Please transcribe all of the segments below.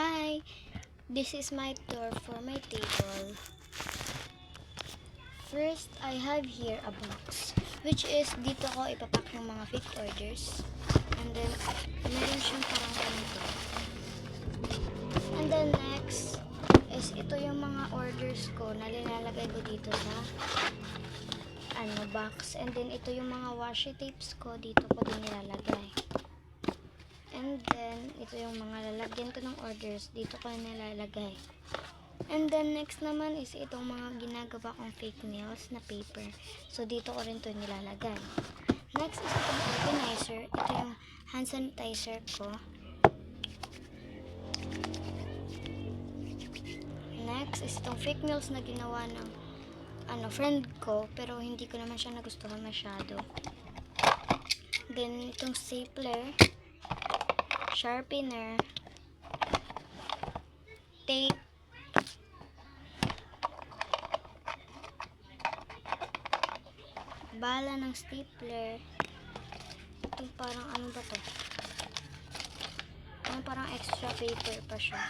Hi, this is my tour for my table. First, I have here a box, which is dito ko ipapak yung mga fake orders. And then, meron siyang parang ganito. And then next, is ito yung mga orders ko na nilalagay ko dito sa box. And then, ito yung mga washi tapes ko, dito ko din nilalagay. And then, ito yung mga lalagyan ko ng orders, dito ko nilalagay. And then, next naman is itong mga ginagawa kong fake nails na paper. So, dito ko rin ito nilalagay. Next is itong organizer. Ito yung hand sanitizer ko. Next is itong fake nails na ginawa ng friend ko, pero hindi ko naman siya nagustuhan masyado. Then, itong stapler, sharpener, tape, bala ng stapler. Ito parang ano ba to? Parang extra paper pa siya.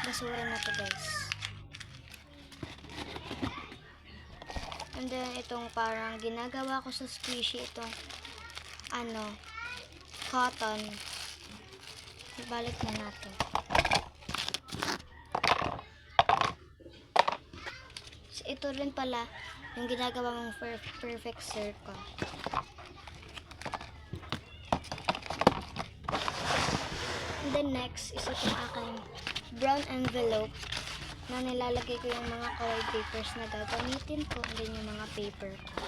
Basura na to, guys. And then itong parang ginagawa ko sa squishy, itong cotton. Ibalik na natin. So, ito rin pala yung ginagawa mong perfect circle. And then next is itong aking brown envelope na nilalagay ko yung mga kawaii papers na gagamitin ko, and then yung mga paper ko.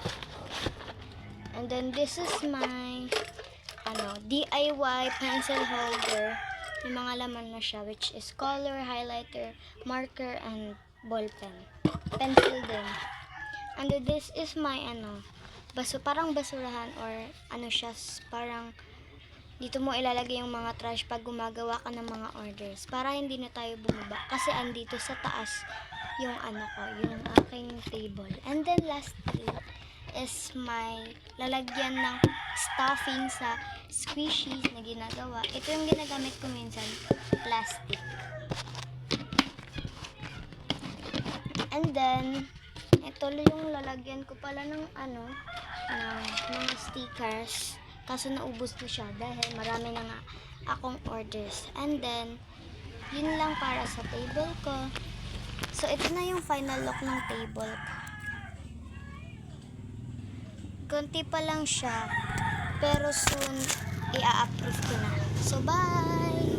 And then this is my DIY pencil holder. May mga laman na siya, which is color, highlighter, marker, and ball pen. Pencil din. And then this is my parang basurahan, or siya, parang dito mo ilalagay yung mga trash pag gumagawa ka ng mga orders, para hindi na tayo bumaba, kasi andito sa taas yung yung aking table. And then lastly is my lalagyan ng stuffing sa squishies na ginagawa. Ito yung ginagamit ko minsan, plastic. And then ito yung lalagyan ko pala ng mga stickers. Kaso naubos na siya dahil marami na nga akong orders. And then, yun lang para sa table ko. So, ito na yung final look ng table ko. Konti pa lang siya, pero soon, i-approve ko na. So, bye!